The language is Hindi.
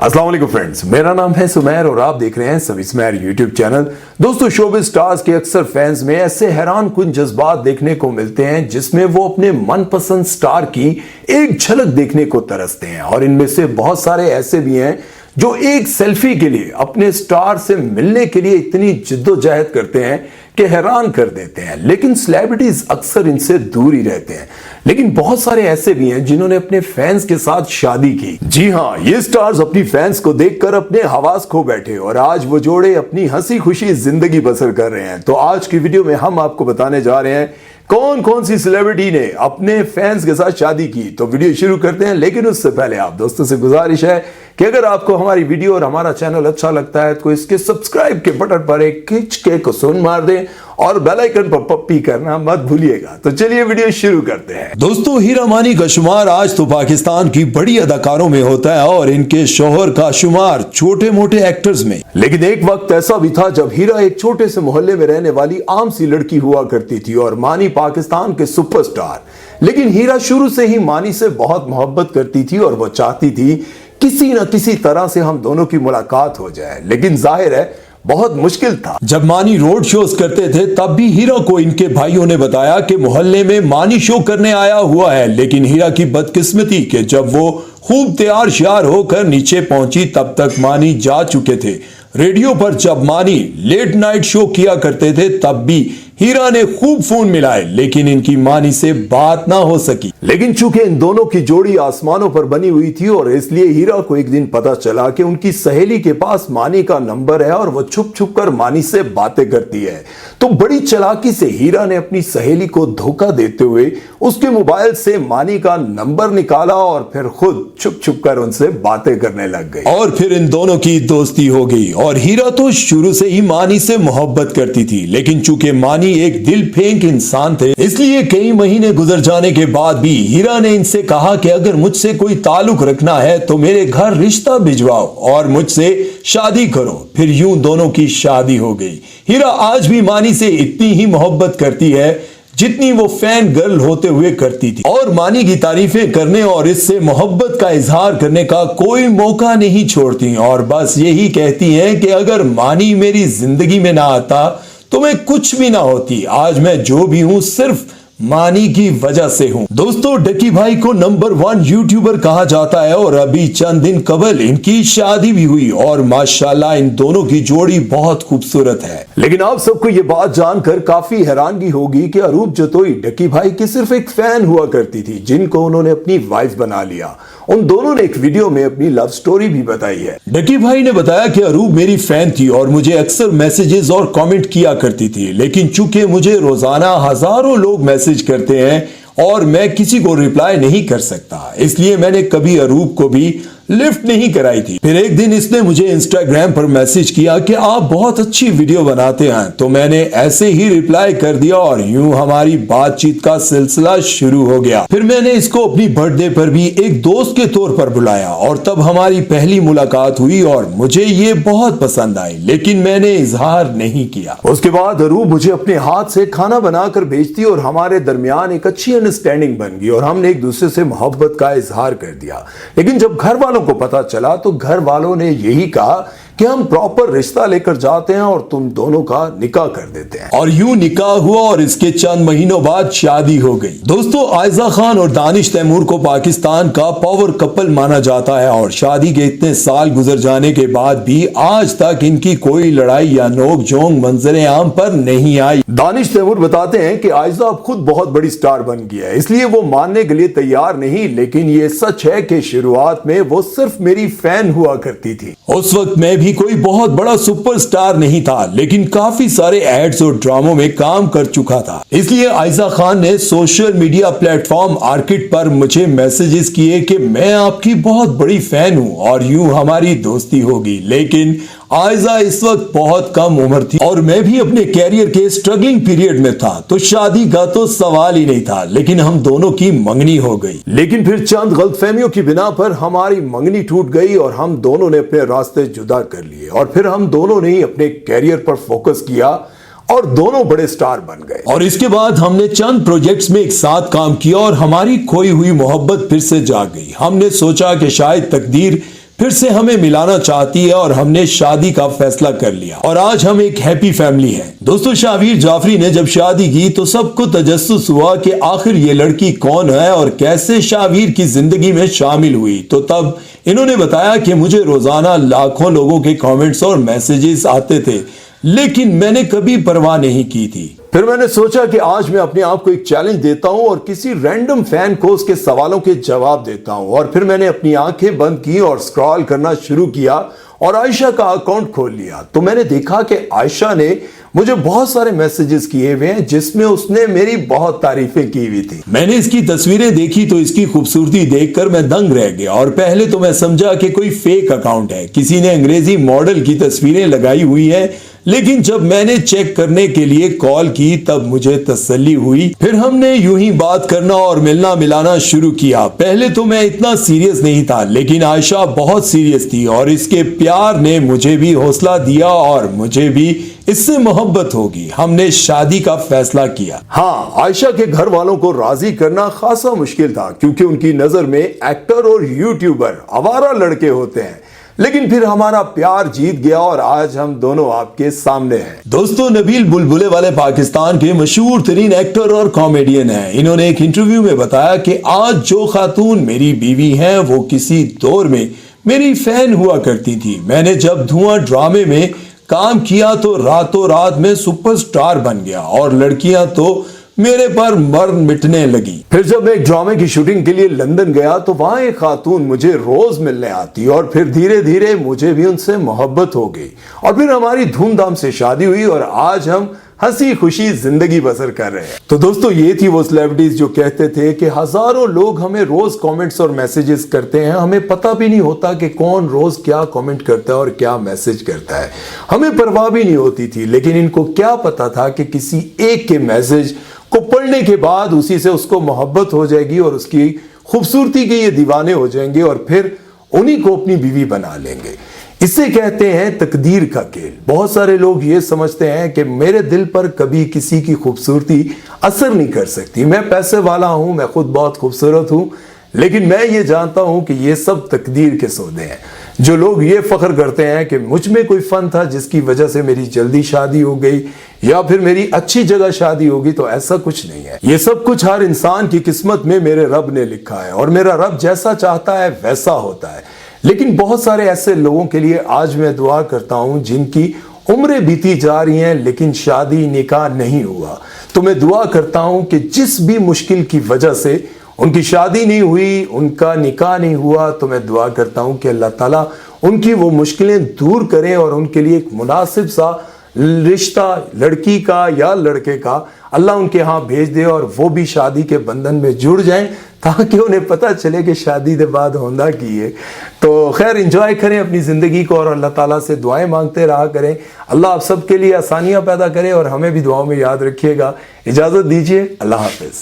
अस्सलाम वालेकुम फ्रेंड्स, मेरा नाम है सुमेर और आप देख रहे हैं सभी सुमेर यूट्यूब चैनल। दोस्तों, शोबिज़ स्टार्स के अक्सर फैंस में ऐसे हैरान कुन जज्बात देखने को मिलते हैं जिसमें वो अपने मनपसंद स्टार की एक झलक देखने को तरसते हैं, और इनमें से बहुत सारे ऐसे भी हैं जो एक सेल्फी के लिए अपने स्टार से मिलने के लिए इतनी जिद्दोजहद करते हैं कि हैरान कर देते हैं। लेकिन सेलिब्रिटीज अक्सर इनसे दूर ही रहते हैं। लेकिन बहुत सारे ऐसे भी हैं जिन्होंने अपने फैंस के साथ शादी की। जी हां, ये स्टार्स अपनी फैंस को देखकर अपने हवास खो बैठे और आज वो जोड़े अपनी हंसी खुशी जिंदगी बसर कर रहे हैं। तो आज की वीडियो में हम आपको बताने जा रहे हैं कौन कौन सी सेलिब्रिटी ने अपने फैंस के साथ शादी की। तो वीडियो शुरू करते हैं, लेकिन उससे पहले आप दोस्तों से गुजारिश है कि अगर आपको हमारी वीडियो और हमारा चैनल अच्छा लगता है तो इसके सब्सक्राइब के बटन पर एक खिंच के कुसुन मार दें और बेल आइकन पर पप्पी करना मत भूलिएगा। तो चलिए वीडियो शुरू करते हैं। दोस्तों, हीरा मानी का शुमार आज तो पाकिस्तान की बड़ी अदाकारों में होता है और इनके शौहर का शुमार छोटे मोटे एक्टर्स में। लेकिन एक वक्त ऐसा भी था जब हीरा एक छोटे से मोहल्ले में रहने वाली आम सी लड़की हुआ करती थी और मानी पाकिस्तान के सुपरस्टार। लेकिन हीरा शुरू से ही मानी से बहुत मोहब्बत करती थी और वो चाहती थी किसी न किसी तरह से हम दोनों की मुलाकात हो जाए। लेकिन जाहिर है बहुत मुश्किल था। जब मानी रोड शोज करते थे तब भी हीरा को इनके भाइयों ने बताया कि मोहल्ले में मानी शो करने आया हुआ है। लेकिन हीरा की बदकिस्मती कि जब वो खूब तैयार श्यार होकर नीचे पहुंची तब तक मानी जा चुके थे। रेडियो पर जब मानी लेट नाइट शो किया करते थे तब भी हीरा ने खूब फोन मिलाए, लेकिन इनकी मानी से बात ना हो सकी। लेकिन चूंकि इन दोनों की जोड़ी आसमानों पर बनी हुई थी और इसलिए हीरा को एक दिन पता चला कि उनकी सहेली के पास मानी का नंबर है और वो छुप छुप कर मानी से बातें करती है। तो बड़ी चालाकी से हीरा ने अपनी सहेली को धोखा देते हुए उसके मोबाइल से मानी का नंबर निकाला और फिर खुद छुप छुप कर उनसे बातें करने लग गई। और फिर इन दोनों की दोस्ती हो गई। और हीरा तो शुरू से ही मानी से मोहब्बत करती थी, लेकिन चूंकि मानी एक दिल फेंक इंसान थे इसलिए कई महीने गुजर जाने के बाद भी हीरा ने इनसे कहा कि अगर मुझसे कोई ताल्लुक रखना है तो मेरे घर रिश्ता भिजवाओ और मुझसे शादी करो। फिर यूं दोनों की शादी हो गई। हीरा आज भी मानी से इतनी ही मोहब्बत करती है जितनी वो फैन गर्ल होते हुए करती थी, और मानी की तारीफें करने और इससे मोहब्बत का इजहार करने का कोई मौका नहीं छोड़ती और बस यही कहती हैं कि अगर मानी मेरी जिंदगी में ना आता तो मैं कुछ भी ना होती। आज मैं जो भी हूं सिर्फ मानी की वजह से हूं। दोस्तों, डकी भाई को नंबर 1 यूट्यूबर कहा जाता है और अभी चंद दिन कबल इनकी शादी भी हुई और माशाल्लाह इन दोनों की जोड़ी बहुत खूबसूरत है। लेकिन आप सबको ये बात जानकर काफी हैरानगी होगी कि अरूप जतोई डकी भाई की सिर्फ एक फैन हुआ करती थी जिनको उन्होंने अपनी वाइफ बना लिया। उन दोनों ने एक वीडियो में अपनी लव स्टोरी भी बताई है। डकी भाई ने बताया कि अरूप मेरी फैन थी और मुझे अक्सर मैसेजेस और कमेंट किया करती थी, लेकिन चूंकि मुझे रोजाना हजारों लोग मैसेज करते हैं और मैं किसी को रिप्लाई नहीं कर सकता, इसलिए मैंने कभी अरूप को भी लिफ्ट नहीं कराई थी। फिर एक दिन इसने मुझे इंस्टाग्राम पर मैसेज किया कि आप बहुत अच्छी वीडियो बनाते हैं, तो मैंने ऐसे ही रिप्लाई कर दिया और यूं हमारी बातचीत का सिलसिला शुरू हो गया। फिर मैंने इसको अपनी बर्थडे पर भी एक दोस्त के तौर पर बुलाया और तब हमारी पहली मुलाकात हुई और मुझे ये बहुत पसंद आई, लेकिन मैंने इजहार नहीं किया। उसके बाद अरूप मुझे अपने हाथ से खाना बनाकर भेजती और हमारे दरमियान एक अच्छी अंडरस्टैंडिंग बन गई और हमने एक दूसरे से मोहब्बत का इजहार कर दिया। लेकिन जब घर वालों को पता चला तो घर वालों ने यही कहा कि हम प्रॉपर रिश्ता लेकर जाते हैं और तुम दोनों का निकाह कर देते हैं। और यूं निकाह हुआ और इसके चंद महीनों बाद शादी हो गई। दोस्तों, आयजा खान और दानिश तैमूर को पाकिस्तान का पावर कपल माना जाता है और शादी के इतने साल गुजर जाने के बाद भी आज तक इनकी कोई लड़ाई या नोक झोंक मंजरे आम पर नहीं आई। दानिश तैमूर बताते हैं कि आयजा अब खुद बहुत बड़ी स्टार बन गई है, इसलिए वो मानने के लिए तैयार नहीं, लेकिन ये सच है कि शुरुआत में वो सिर्फ मेरी फैन हुआ करती थी। उस वक्त मैं भी कोई बहुत बड़ा सुपरस्टार नहीं था, लेकिन काफी सारे एड्स और ड्रामों में काम कर चुका था। इसलिए आयजा खान ने सोशल मीडिया प्लेटफॉर्म आर्किड पर मुझे मैसेजेस किए कि मैं आपकी बहुत बड़ी फैन हूं और यूं हमारी दोस्ती होगी। लेकिन आयजा इस वक्त बहुत कम उम्र थी और मैं भी अपने कैरियर के स्ट्रगलिंग पीरियड में था, तो शादी का तो सवाल ही नहीं था। लेकिन हम दोनों की मंगनी हो गई। लेकिन फिर चंद गलतफहमियों की बिना पर हमारी मंगनी टूट गई और हम दोनों ने अपने रास्ते जुदा कर लिए और फिर हम दोनों ने ही अपने कैरियर पर फोकस किया और दोनों बड़े स्टार बन गए। और इसके बाद हमने चंद प्रोजेक्ट्स में एक साथ काम किया और हमारी खोई हुई मोहब्बत फिर से जाग गई। हमने सोचा कि शायद तकदीर फिर से हमें मिलाना चाहती है और हमने शादी का फैसला कर लिया और आज हम एक हैप्पी फैमिली हैं। दोस्तों, शाहवीर जाफरी ने जब शादी की तो सबको तजस्सुस हुआ कि आखिर ये लड़की कौन है और कैसे शाहवीर की जिंदगी में शामिल हुई। तो तब इन्होंने बताया कि मुझे रोजाना लाखों लोगों के कमेंट्स और मैसेजेस आते थे, लेकिन मैंने कभी परवाह नहीं की थी। फिर मैंने सोचा कि आज मैं अपने आप को एक चैलेंज देता हूं और किसी रैंडम फैन को उसके सवालों के जवाब देता हूं। और फिर मैंने अपनी आंखें बंद की और स्क्रॉल करना शुरू किया और आयशा का अकाउंट खोल लिया। तो मैंने देखा कि आयशा ने मुझे बहुत सारे मैसेजेस किए हुए हैं जिसमें उसने मेरी बहुत तारीफें की हुई थी। मैंने इसकी तस्वीरें देखी तो इसकी खूबसूरती देखकर मैं दंग रह गया और पहले तो मैं समझा कि कोई फेक अकाउंट है, किसी ने अंग्रेजी मॉडल की तस्वीरें लगाई हुई है। लेकिन जब मैंने चेक करने के लिए कॉल की तब मुझे तसल्ली हुई। फिर हमने यूं ही बात करना और मिलना मिलाना शुरू किया। पहले तो मैं इतना सीरियस नहीं था, लेकिन आयशा बहुत सीरियस थी और इसके प्यार ने मुझे भी हौसला दिया और मुझे भी इससे मोहब्बत होगी। हमने शादी का फैसला किया। हाँ, आयशा के घर वालों को राजी करना खासा मुश्किल था क्योंकि उनकी नजर में एक्टर और यूट्यूबर आवारा लड़के होते हैं। लेकिन फिर हमारा प्यार जीत गया और आज हम दोनों आपके सामने हैं। दोस्तों, नबील बुलबुले वाले पाकिस्तान के मशहूर तरीन एक्टर और कॉमेडियन हैं। इन्होंने एक इंटरव्यू में बताया कि आज जो खातून मेरी बीवी हैं वो किसी दौर में मेरी फैन हुआ करती थी। मैंने जब धुआं ड्रामे में काम किया तो रातों रात में सुपरस्टार बन गया और लड़कियां तो मेरे पर मर मिटने लगी। फिर जब मैं एक ड्रामे की शूटिंग के लिए लंदन गया तो वहां एक खातून मुझे रोज मिलने आती और फिर धीरे धीरे मुझे भी उनसे मोहब्बत हो गई और फिर हमारी धूमधाम से शादी हुई और आज हम हंसी खुशी जिंदगी बसर कर रहे हैं। तो दोस्तों, ये थी वो सेलिब्रिटीज जो कहते थे कि हजारों लोग हमें रोज कमेंट्स और मैसेजेस करते हैं, हमें पता भी नहीं होता कि कौन रोज क्या कमेंट करता है और क्या मैसेज करता है। हमें परवाह भी नहीं होती थी, लेकिन इनको क्या पता था कि किसी एक के मैसेज को पढ़ने के बाद उसी से उसको मोहब्बत हो जाएगी और उसकी खूबसूरती के ये दीवाने हो जाएंगे और फिर उन्हीं को अपनी बीवी बना लेंगे। इसे कहते हैं तकदीर का खेल। बहुत सारे लोग ये समझते हैं कि मेरे दिल पर कभी किसी की खूबसूरती असर नहीं कर सकती, मैं पैसे वाला हूं, मैं खुद बहुत खूबसूरत हूं, लेकिन मैं ये जानता हूं कि ये सब तकदीर के सौदे हैं। जो लोग ये फख्र करते हैं कि मुझ में कोई फन था जिसकी वजह से मेरी जल्दी शादी हो गई या फिर मेरी अच्छी जगह शादी होगी, तो ऐसा कुछ नहीं है। ये सब कुछ हर इंसान की किस्मत में मेरे रब ने लिखा है और मेरा रब जैसा चाहता है वैसा होता है। लेकिन बहुत सारे ऐसे लोगों के लिए आज मैं दुआ करता हूं जिनकी उम्रें बीती जा रही हैं लेकिन शादी निकाह नहीं हुआ। तो मैं दुआ करता हूं कि जिस भी मुश्किल की वजह से उनकी शादी नहीं हुई, उनका निकाह नहीं हुआ, तो मैं दुआ करता हूं कि अल्लाह ताला उनकी वो मुश्किलें दूर करें और उनके लिए एक मुनासिब सा रिश्ता लड़की का या लड़के का अल्लाह उनके यहाँ भेज दे और वो भी शादी के बंधन में जुड़ जाएं ताकि उन्हें पता चले कि शादी के बाद होना की है। तो खैर, एंजॉय करें अपनी ज़िंदगी को और अल्लाह ताला से दुआएं मांगते रहा करें। अल्लाह आप सबके लिए आसानियां पैदा करे और हमें भी दुआओं में याद रखिएगा। इजाज़त दीजिए, अल्लाह हाफिज़।